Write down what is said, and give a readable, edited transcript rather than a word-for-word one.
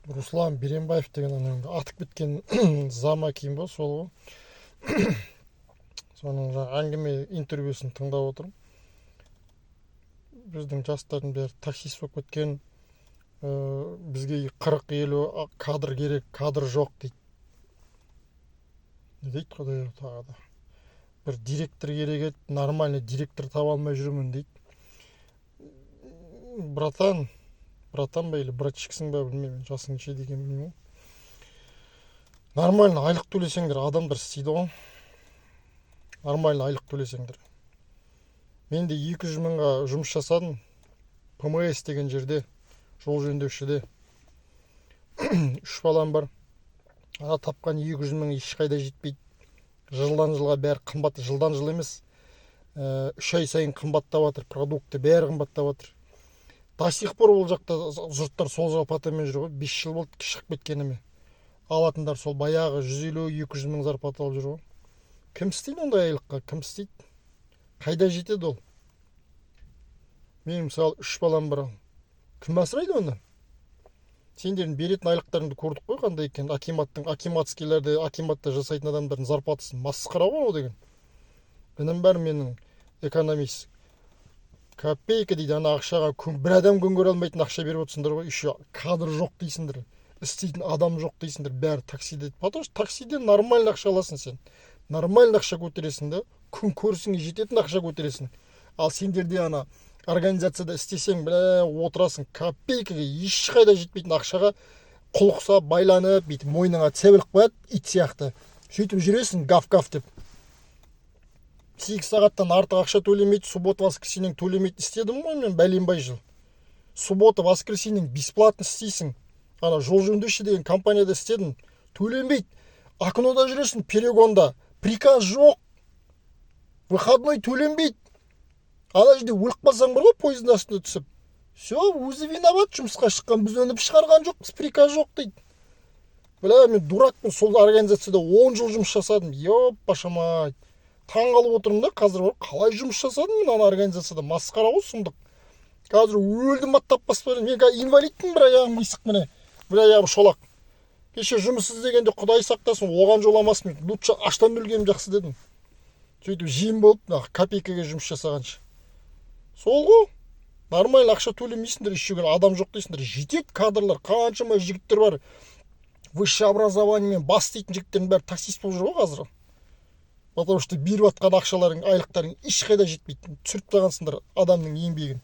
Руслан Беренбаев деген атып кеткен зама кийим ба сол ғой. Соның әңгіме интервьюсын тыңдап отырмын. Біздің жастардың бәрі таксист болып кеткен, бізге 40-50 кадр керек, кадр жоқ дейді. Не дейді құдай тағы да. Бір директор керек еді, нормальный директор таба алмай жүрмін дейді. Братан ба или братчиксің ба білмеймін, жасың нешеде екенін білмеймін. Нормально айлық төлесеңдер, адамдар істейді ғой. Нормально айлық төлесеңдер. Мен де 200 мыңға жұмыс жасадым. ПМС деген жерде, жол жөндеушіде. 3 балам бар. Ана тапқан 200 мың ешқайда жетпейді. Жылдан жылға бәрі қымбат, жылдан жыл емес. 3 ай сайын қымбаттап жатыр, продукты бәрі қымбаттап жатыр. До сих пор ол жақта жұрттар сол зарплатамен жүр ғой. 5 жыл болды шығып кеткеніме. Алатындар сол баяғы 150-200 мың зарплата алып жүр ғой. Кім істейді ондай айлыққа? Кім істейді? Қайда жетеді ол? Мен мысалы 3 балам бар. Кім асырайды оны? Сендердің беретін айлықтарыңды көрдік қой, қандай екен? Акиматскийлерде, акиматта жасайтын адамдардың зарплатасын масқара ғой ол деген. Бұның бәрі менің экономист. Копейка дейді, ана ақшаға бір адам күн көре алмайтын ақша беріп отырсыңдар ғой. Еще кадр жоқ дейсіңдер. Істейтін адам жоқ дейсіңдер. Бәрі таксиде. Потому что таксиден нормальный ақша аласың сен. Нормальный ақша көтересің да, күн көрісіңе жететін ақша көтересің. Ал сендерде ана организацияда істесең, отырасың, копейкаға ешқайда жетпейтін ақшаға құлықса байланып, бүйтіп мойныңа себіліп қояды, ит сияқты. Сөйтіп жүресің, гав-гав деп. 8 сағаттан артық ақша төлемейді, суббота воскресенье төлемейді. Істедім ғой мен бәленбай жыл. Суббота воскресенье бесплатно істейсің. Ана жол жөндеуші деген компанияда істедім. Төлемейді. Окнода жүресің, перегонда. Приказ жоқ. Выходной төленбейді. Ана жерде өліп қалсаң бар ғой, поездың астына түсіп. Все, өзі виноват, жұмысқа шыққан, біз өніп шығарған жоқпыз, приказ жоқ дейді. Мен дуракпын, сол организацияда 10 жыл жұмыс жасадым. Ёппашамай. Таң қалып отырмын да, қазір бар, қалай жұмыс жасадым мен ана организацияда, масқара ғой, сұмдық. Қазір өлдім аттап баспадым. Мен инвалидпін, бір аяғым мысық міне, бір аяғым шолақ. Кеше жұмыс іздегенде Құдай сақтасын, оған жоламасын. Лучше аштан өлгенім жақсы дедім. Сөйтіп жиын болып, копейкаға жұмыс жасағанша. Сол ғой. Нормально ақша төлемейсіңдер, еще адам жоқ дейсіңдер. Жетеді кадрлар, қаншама жігіттер бар. Высшее образованиемен бас істейтін жігіттердің бәрі таксист болып жүр ғой қазір. Потому что беріп жатқан ақшаларың, айлықтарың ешқайда жетпейді. Түсіріп тастағансыңдар адамның еңбегін.